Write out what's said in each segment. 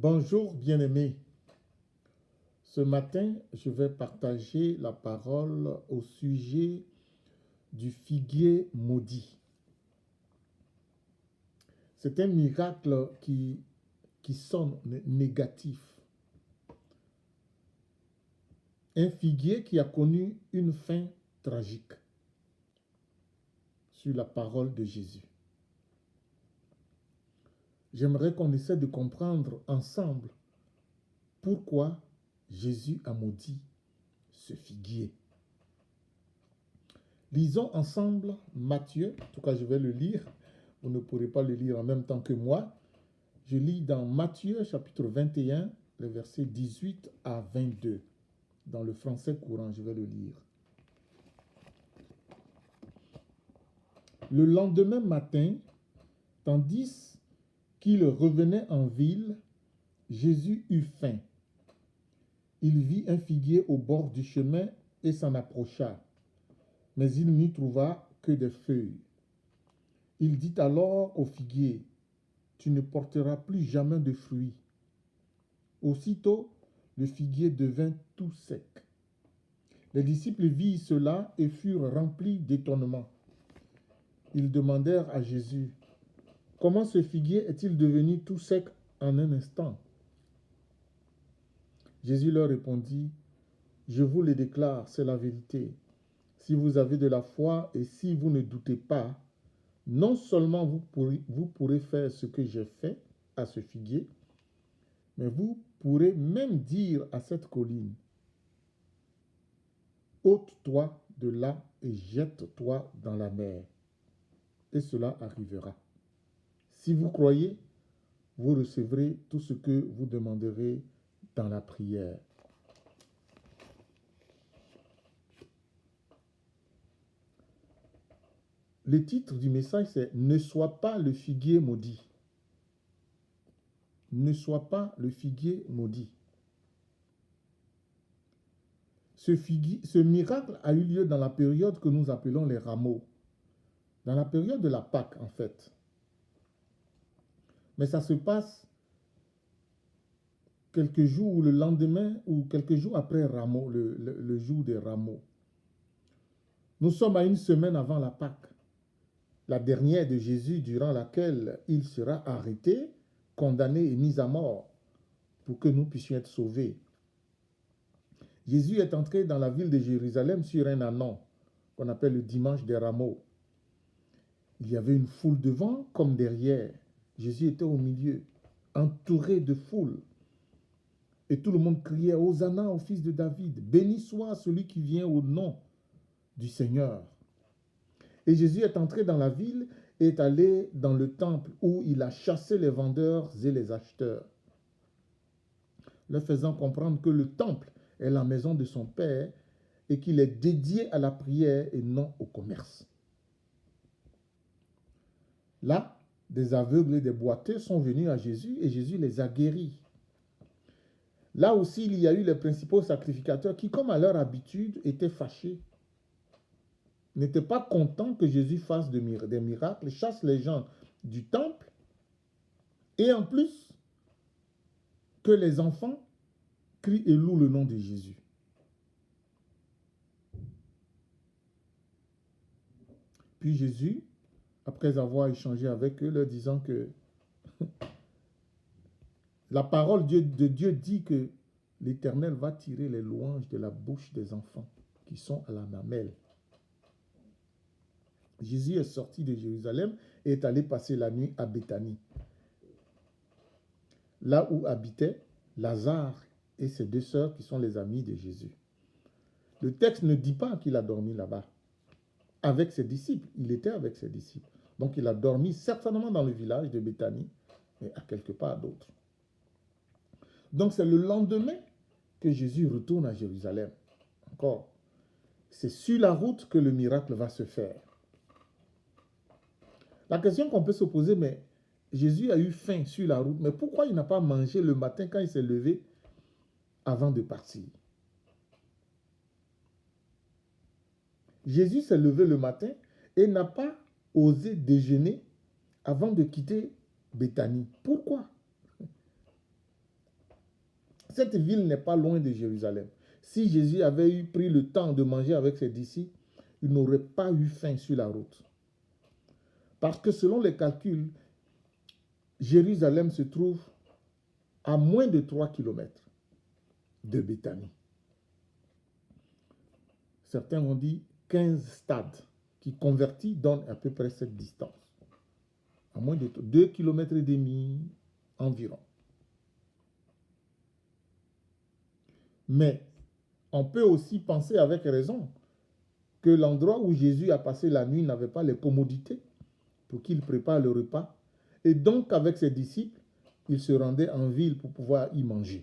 Bonjour bien-aimés. Ce matin, je vais partager la parole au sujet du figuier maudit. C'est un miracle qui sonne négatif. Un figuier qui a connu une fin tragique sur la parole de Jésus. J'aimerais qu'on essaie de comprendre ensemble pourquoi Jésus a maudit ce figuier. Lisons ensemble Matthieu, en tout cas je vais le lire, vous ne pourrez pas le lire en même temps que moi. Je lis dans Matthieu chapitre 21, les versets 18 à 22. Dans le français courant, je vais le lire. Le lendemain matin, tandis qu'il revenait en ville, Jésus eut faim. Il vit un figuier au bord du chemin et s'en approcha, mais il n'y trouva que des feuilles. Il dit alors au figuier, « Tu ne porteras plus jamais de fruits. » Aussitôt, le figuier devint tout sec. Les disciples virent cela et furent remplis d'étonnement. Ils demandèrent à Jésus, « Comment ce figuier est-il devenu tout sec en un instant ?» Jésus leur répondit, « Je vous le déclare, c'est la vérité. Si vous avez de la foi et si vous ne doutez pas, non seulement vous pourrez faire ce que j'ai fait à ce figuier, mais vous pourrez même dire à cette colline, ôte-toi de là et jette-toi dans la mer. Et cela arrivera. Si vous croyez, vous recevrez tout ce que vous demanderez dans la prière. Le titre du message, c'est « Ne sois pas le figuier maudit ». Ne sois pas le figuier maudit. Ce miracle a eu lieu dans la période que nous appelons les rameaux. Dans la période de la Pâque, en fait. Mais ça se passe quelques jours ou le lendemain ou quelques jours après rameaux, le jour des rameaux. Nous sommes à une semaine avant la Pâque, la dernière de Jésus durant laquelle il sera arrêté, condamné et mis à mort pour que nous puissions être sauvés. Jésus est entré dans la ville de Jérusalem sur un ânon qu'on appelle le dimanche des rameaux. Il y avait une foule devant comme derrière. Jésus était au milieu, entouré de foule. Et tout le monde criait « Hosanna au fils de David, béni soit celui qui vient au nom du Seigneur ». Et Jésus est entré dans la ville et est allé dans le temple où il a chassé les vendeurs et les acheteurs, leur faisant comprendre que le temple est la maison de son Père et qu'il est dédié à la prière et non au commerce. Là, des aveugles et des boiteux sont venus à Jésus et Jésus les a guéris. Là aussi, il y a eu les principaux sacrificateurs qui, comme à leur habitude, étaient fâchés, n'étaient pas contents que Jésus fasse des miracles, chasse les gens du temple et en plus que les enfants crient et louent le nom de Jésus. Puis Jésus, après avoir échangé avec eux, leur disant que la parole de Dieu dit que l'Éternel va tirer les louanges de la bouche des enfants qui sont à la mamelle. Jésus est sorti de Jérusalem et est allé passer la nuit à Béthanie, là où habitaient Lazare et ses deux sœurs qui sont les amies de Jésus. Le texte ne dit pas qu'il a dormi là-bas avec ses disciples. Il était avec ses disciples. Donc il a dormi certainement dans le village de Béthanie, mais à quelque part d'autre. Donc c'est le lendemain que Jésus retourne à Jérusalem. Encore, c'est sur la route que le miracle va se faire. La question qu'on peut se poser, mais Jésus a eu faim sur la route, mais pourquoi il n'a pas mangé le matin quand il s'est levé avant de partir? Jésus s'est levé le matin et n'a pas osé déjeuner avant de quitter Béthanie. Pourquoi? cette ville n'est pas loin de Jérusalem. Si Jésus avait pris le temps de manger avec ses disciples, il n'aurait pas eu faim sur la route. Parce que selon les calculs, Jérusalem se trouve à moins de 3 kilomètres de Béthanie. Certains ont dit 15 stades qui convertis donnent à peu près cette distance. À moins de 2,5 km environ. Mais on peut aussi penser avec raison que l'endroit où Jésus a passé la nuit n'avait pas les commodités pour qu'il prépare le repas. Et donc, avec ses disciples, il se rendait en ville pour pouvoir y manger.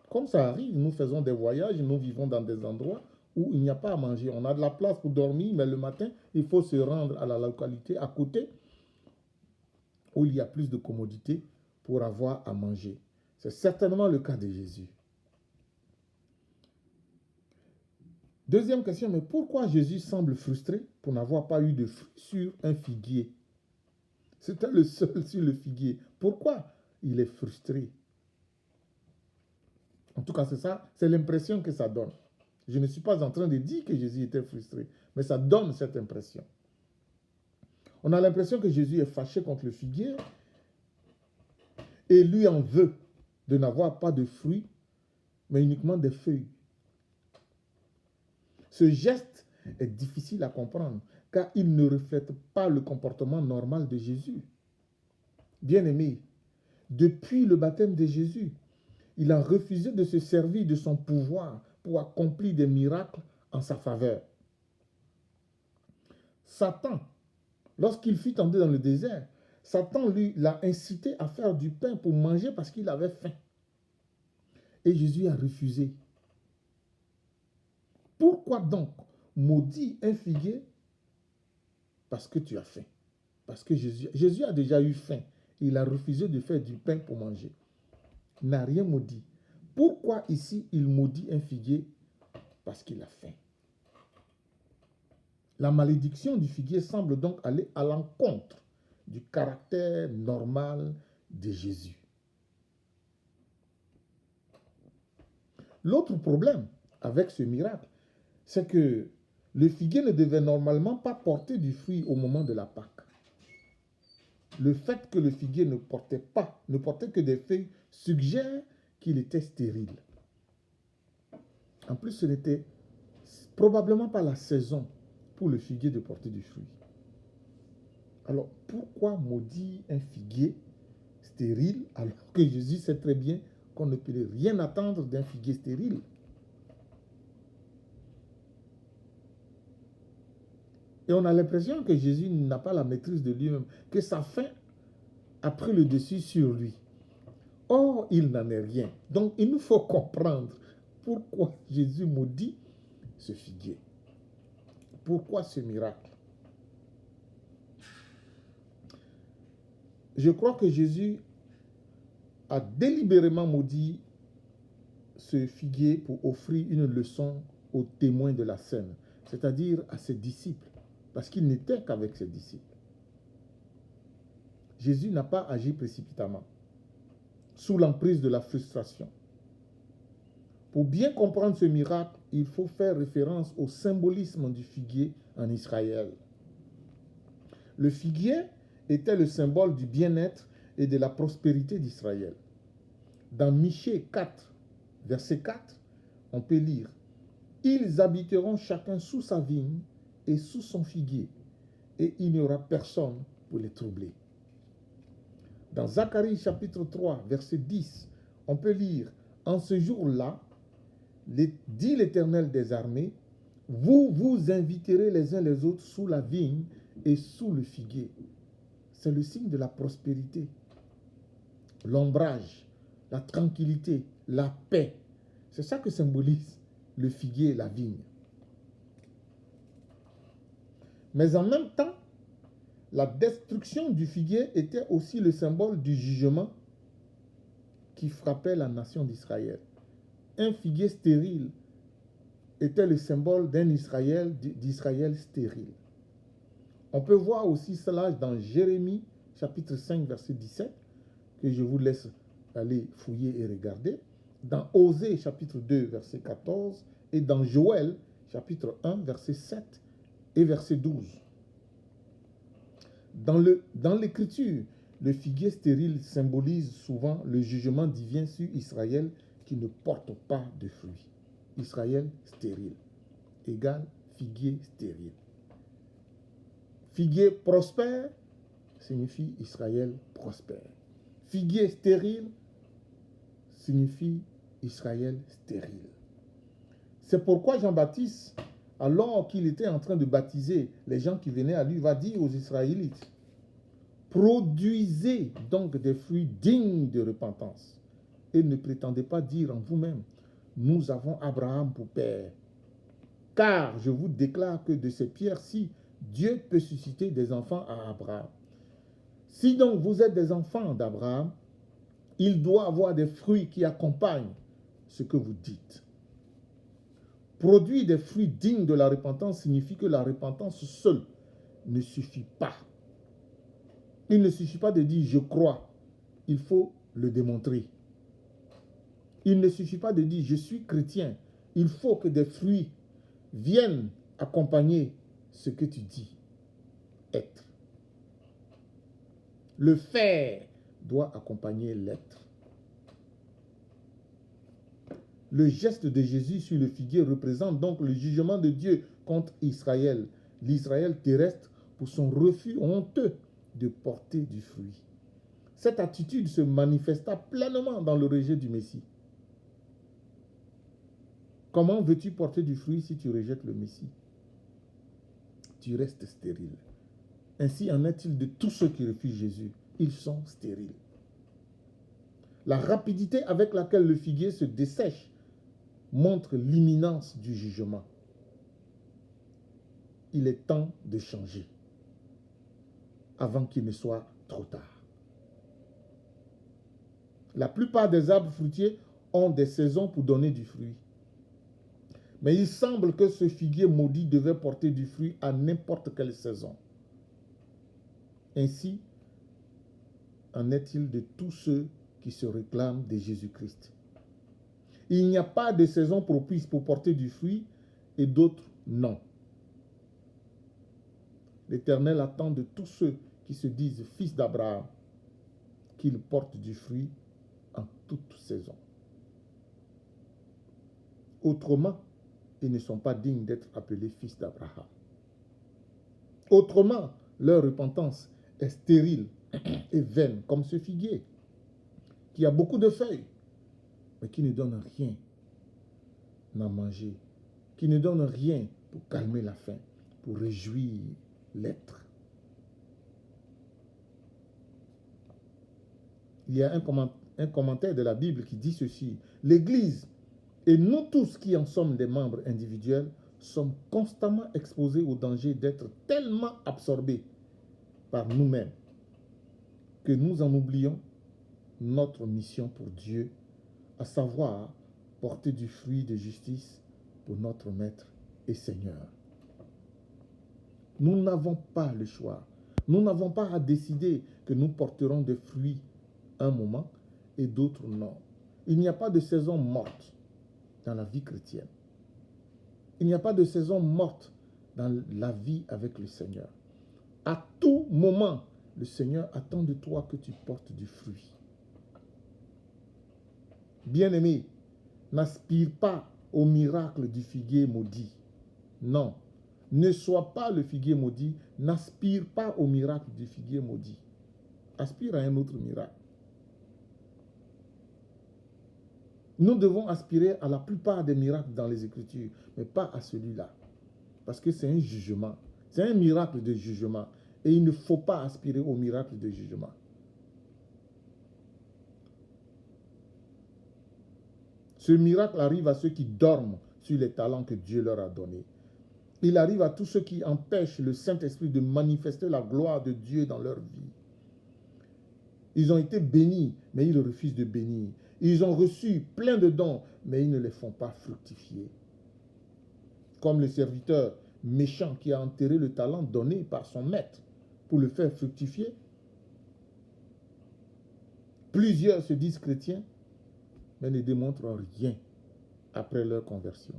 Comme ça arrive, nous faisons des voyages, nous vivons dans des endroits où il n'y a pas à manger. On a de la place pour dormir, mais le matin, il faut se rendre à la localité à côté où il y a plus de commodités pour avoir à manger. C'est certainement le cas de Jésus. Deuxième question, mais pourquoi Jésus semble frustré pour n'avoir pas eu de fruits sur un figuier? C'était le seul sur le figuier. Pourquoi il est frustré? En tout cas, c'est ça, c'est l'impression que ça donne. Je ne suis pas en train de dire que Jésus était frustré, mais ça donne cette impression. On a l'impression que Jésus est fâché contre le figuier et lui en veut de n'avoir pas de fruits, mais uniquement des feuilles. Ce geste est difficile à comprendre, car il ne reflète pas le comportement normal de Jésus. Bien-aimé, depuis le baptême de Jésus, il a refusé de se servir de son pouvoir pour accomplir des miracles en sa faveur. Satan, lorsqu'il fut tenté dans le désert, Satan lui l'a incité à faire du pain pour manger parce qu'il avait faim. Et Jésus a refusé. Pourquoi donc maudit un figuier? Parce que tu as faim. Parce que Jésus a déjà eu faim. Il a refusé de faire du pain pour manger. Il n'a rien maudit. Pourquoi ici il maudit un figuier? Parce qu'il a faim. La malédiction du figuier semble donc aller à l'encontre du caractère normal de Jésus. L'autre problème avec ce miracle, c'est que le figuier ne devait normalement pas porter du fruit au moment de la Pâque. Le fait que le figuier ne portait que des feuilles, suggère qu'il était stérile. En plus, ce n'était probablement pas la saison pour le figuier de porter du fruit. Alors, pourquoi maudire un figuier stérile alors que Jésus sait très bien qu'on ne peut rien attendre d'un figuier stérile? Et on a l'impression que Jésus n'a pas la maîtrise de lui-même, que sa faim a pris le dessus sur lui. Or, il n'en est rien. Donc, il nous faut comprendre pourquoi Jésus maudit ce figuier. Pourquoi ce miracle? Je crois que Jésus a délibérément maudit ce figuier pour offrir une leçon aux témoins de la scène, c'est-à-dire à ses disciples, parce qu'il n'était qu'avec ses disciples. Jésus n'a pas agi précipitamment, sous l'emprise de la frustration. Pour bien comprendre ce miracle, il faut faire référence au symbolisme du figuier en Israël. Le figuier était le symbole du bien-être et de la prospérité d'Israël. Dans Michée 4, verset 4, on peut lire « Ils habiteront chacun sous sa vigne et sous son figuier, et il n'y aura personne pour les troubler. » Dans Zacharie chapitre 3, verset 10, on peut lire « En ce jour-là, dit l'Éternel des armées, vous vous inviterez les uns les autres sous la vigne et sous le figuier. » C'est le signe de la prospérité, l'ombrage, la tranquillité, la paix. C'est ça que symbolise le figuier et la vigne. Mais en même temps, la destruction du figuier était aussi le symbole du jugement qui frappait la nation d'Israël. Un figuier stérile était le symbole d'Israël stérile. On peut voir aussi cela dans Jérémie chapitre 5 verset 17, que je vous laisse aller fouiller et regarder. dans Osée chapitre 2 verset 14 et dans Joël chapitre 1 verset 7 et verset 12. Dans l'écriture, le figuier stérile symbolise souvent le jugement divin sur Israël qui ne porte pas de fruits. Israël stérile égale figuier stérile. Figuier prospère signifie Israël prospère. Figuier stérile signifie Israël stérile. C'est pourquoi Jean-Baptiste, alors qu'il était en train de baptiser les gens qui venaient à lui, va dire aux Israélites, produisez donc des fruits dignes de repentance et ne prétendez pas dire en vous-même, nous avons Abraham pour père. Car je vous déclare que de ces pierres-ci, Dieu peut susciter des enfants à Abraham. Si donc vous êtes des enfants d'Abraham, il doit avoir des fruits qui accompagnent ce que vous dites. Produire des fruits dignes de la repentance signifie que la repentance seule ne suffit pas. Il ne suffit pas de dire « je crois », il faut le démontrer. Il ne suffit pas de dire « je suis chrétien », il faut que des fruits viennent accompagner ce que tu dis être. Le faire doit accompagner l'être. Le geste de Jésus sur le figuier représente donc le jugement de Dieu contre Israël, l'Israël terrestre, pour son refus honteux de porter du fruit. Cette attitude se manifesta pleinement dans le rejet du Messie. Comment veux-tu porter du fruit si tu rejettes le Messie? Tu restes stérile. Ainsi en est-il de tous ceux qui refusent Jésus. Ils sont stériles. La rapidité avec laquelle le figuier se dessèche montre l'imminence du jugement. Il est temps de changer avant qu'il ne soit trop tard. La plupart des arbres fruitiers ont des saisons pour donner du fruit. Mais il semble que ce figuier maudit devait porter du fruit à n'importe quelle saison. Ainsi en est-il de tous ceux qui se réclament de Jésus-Christ. Il n'y a pas de saison propice pour porter du fruit et d'autres non. L'Éternel attend de tous ceux qui se disent fils d'Abraham qu'ils portent du fruit en toute saison. Autrement, ils ne sont pas dignes d'être appelés fils d'Abraham. Autrement, leur repentance est stérile et vaine, comme ce figuier, qui a beaucoup de feuilles, mais qui ne donne rien à manger, qui ne donne rien pour calmer la faim, pour réjouir l'être. Il y a un commentaire de la Bible qui dit ceci: l'Église et nous tous qui en sommes des membres individuels sommes constamment exposés au danger d'être tellement absorbés par nous-mêmes que nous en oublions notre mission pour Dieu, à savoir porter du fruit de justice pour notre Maître et Seigneur. Nous n'avons pas le choix. Nous n'avons pas à décider que nous porterons des fruits un moment et d'autres non. Il n'y a pas de saison morte dans la vie chrétienne. Il n'y a pas de saison morte dans la vie avec le Seigneur. À tout moment, le Seigneur attend de toi que tu portes du fruit. Bien-aimé, n'aspire pas au miracle du figuier maudit. Non, ne sois pas le figuier maudit, n'aspire pas au miracle du figuier maudit. Aspire à un autre miracle. Nous devons aspirer à la plupart des miracles dans les Écritures, mais pas à celui-là. Parce que c'est un jugement. C'est un miracle de jugement. Et il ne faut pas aspirer au miracle de jugement. Ce miracle arrive à ceux qui dorment sur les talents que Dieu leur a donnés. Il arrive à tous ceux qui empêchent le Saint-Esprit de manifester la gloire de Dieu dans leur vie. Ils ont été bénis, mais ils refusent de bénir. Ils ont reçu plein de dons, mais ils ne les font pas fructifier. Comme le serviteur méchant qui a enterré le talent donné par son maître pour le faire fructifier. Plusieurs se disent chrétiens, mais ne démontrent rien après leur conversion.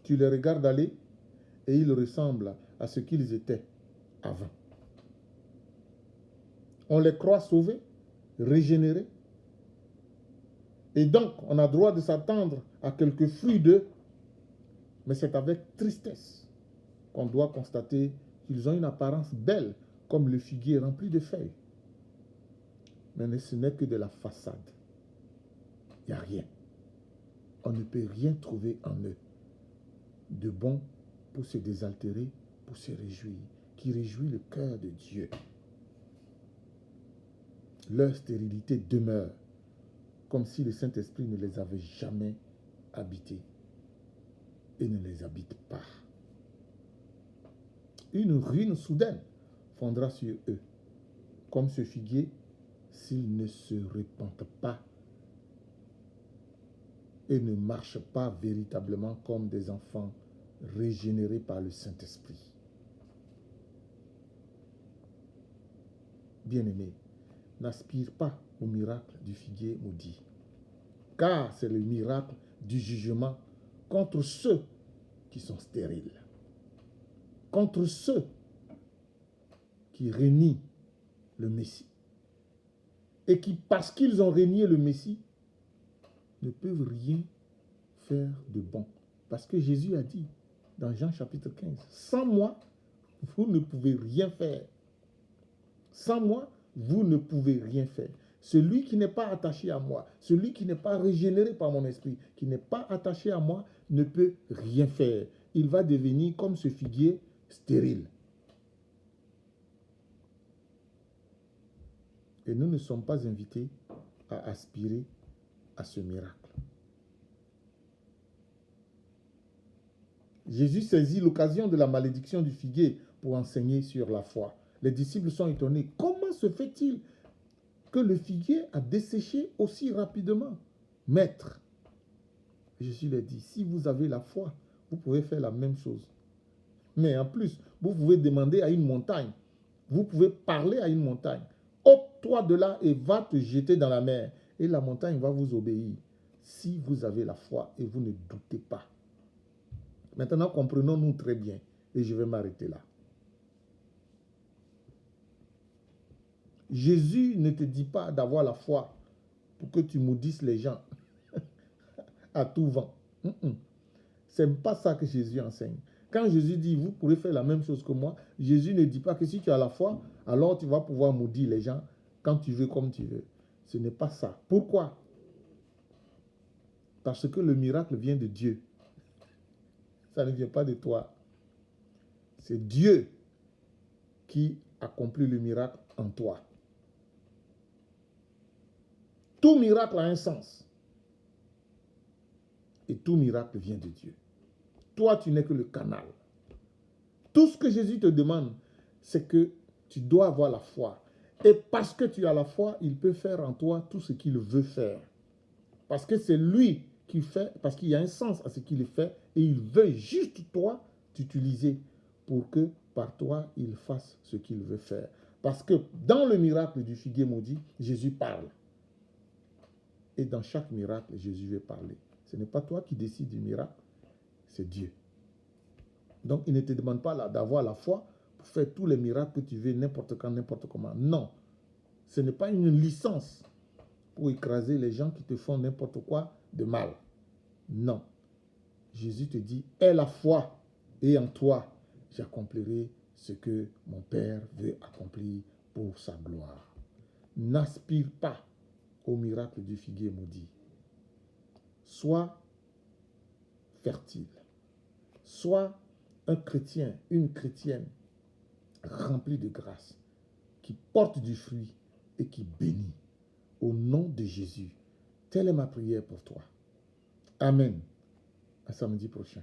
Tu les regardes aller et ils ressemblent à ce qu'ils étaient avant. On les croit sauvés, régénérés. Et donc, on a droit de s'attendre à quelques fruits d'eux, mais c'est avec tristesse qu'on doit constater qu'ils ont une apparence belle, comme le figuier rempli de feuilles. Mais ce n'est que de la façade. Il n'y a rien. On ne peut rien trouver en eux de bon pour se désaltérer, pour se réjouir, qui réjouit le cœur de Dieu. Leur stérilité demeure, comme si le Saint-Esprit ne les avait jamais habités et ne les habite pas. Une ruine soudaine fondra sur eux, comme ce figuier, s'ils ne se repentent pas et ne marchent pas véritablement comme des enfants régénérés par le Saint-Esprit. Bien-aimés, n'aspire pas au miracle du figuier maudit, car c'est le miracle du jugement contre ceux qui sont stériles, contre ceux qui renient le Messie, et qui, parce qu'ils ont renié le Messie, ne peuvent rien faire de bon. Parce que Jésus a dit dans Jean chapitre 15, sans moi, vous ne pouvez rien faire. Sans moi, vous ne pouvez rien faire. Celui qui n'est pas attaché à moi, celui qui n'est pas régénéré par mon esprit, qui n'est pas attaché à moi, ne peut rien faire. Il va devenir comme ce figuier stérile. Et nous ne sommes pas invités à aspirer à ce miracle. Jésus saisit l'occasion de la malédiction du figuier pour enseigner sur la foi. Les disciples sont étonnés. Comment se fait-il que le figuier a desséché aussi rapidement? Maître, Jésus leur dit, si vous avez la foi, vous pouvez faire la même chose. Mais en plus, vous pouvez demander à une montagne, vous pouvez parler à une montagne, ôte-toi de là et va te jeter dans la mer. Et la montagne va vous obéir. Si vous avez la foi et vous ne doutez pas. Maintenant, comprenons-nous très bien. Et je vais m'arrêter là. Jésus ne te dit pas d'avoir la foi pour que tu maudisses les gens à tout vent. Ce n'est pas ça que Jésus enseigne. Quand Jésus dit, vous pourrez faire la même chose que moi, Jésus ne dit pas que si tu as la foi, alors tu vas pouvoir maudire les gens quand tu veux, comme tu veux. Ce n'est pas ça. Pourquoi? Parce que le miracle vient de Dieu. Ça ne vient pas de toi. C'est Dieu qui accomplit le miracle en toi. Tout miracle a un sens. Et tout miracle vient de Dieu. Toi, tu n'es que le canal. Tout ce que Jésus te demande, c'est que tu dois avoir la foi. Et parce que tu as la foi, il peut faire en toi tout ce qu'il veut faire. Parce que c'est lui qui fait, parce qu'il y a un sens à ce qu'il fait, et il veut juste toi t'utiliser pour que par toi, il fasse ce qu'il veut faire. Parce que dans le miracle du figuier maudit, Jésus parle. Et dans chaque miracle, Jésus veut parler. Ce n'est pas toi qui décides du miracle, c'est Dieu. Donc, il ne te demande pas d'avoir la foi pour faire tous les miracles que tu veux, n'importe quand, n'importe comment. Non. Ce n'est pas une licence pour écraser les gens qui te font n'importe quoi de mal. Non. Jésus te dit, aie la foi et en toi, j'accomplirai ce que mon Père veut accomplir pour sa gloire. N'aspire pas au miracle du figuier maudit. Sois fertile. Sois un chrétien, une chrétienne remplie de grâce, qui porte du fruit et qui bénit. Au nom de Jésus, telle est ma prière pour toi. Amen. À samedi prochain.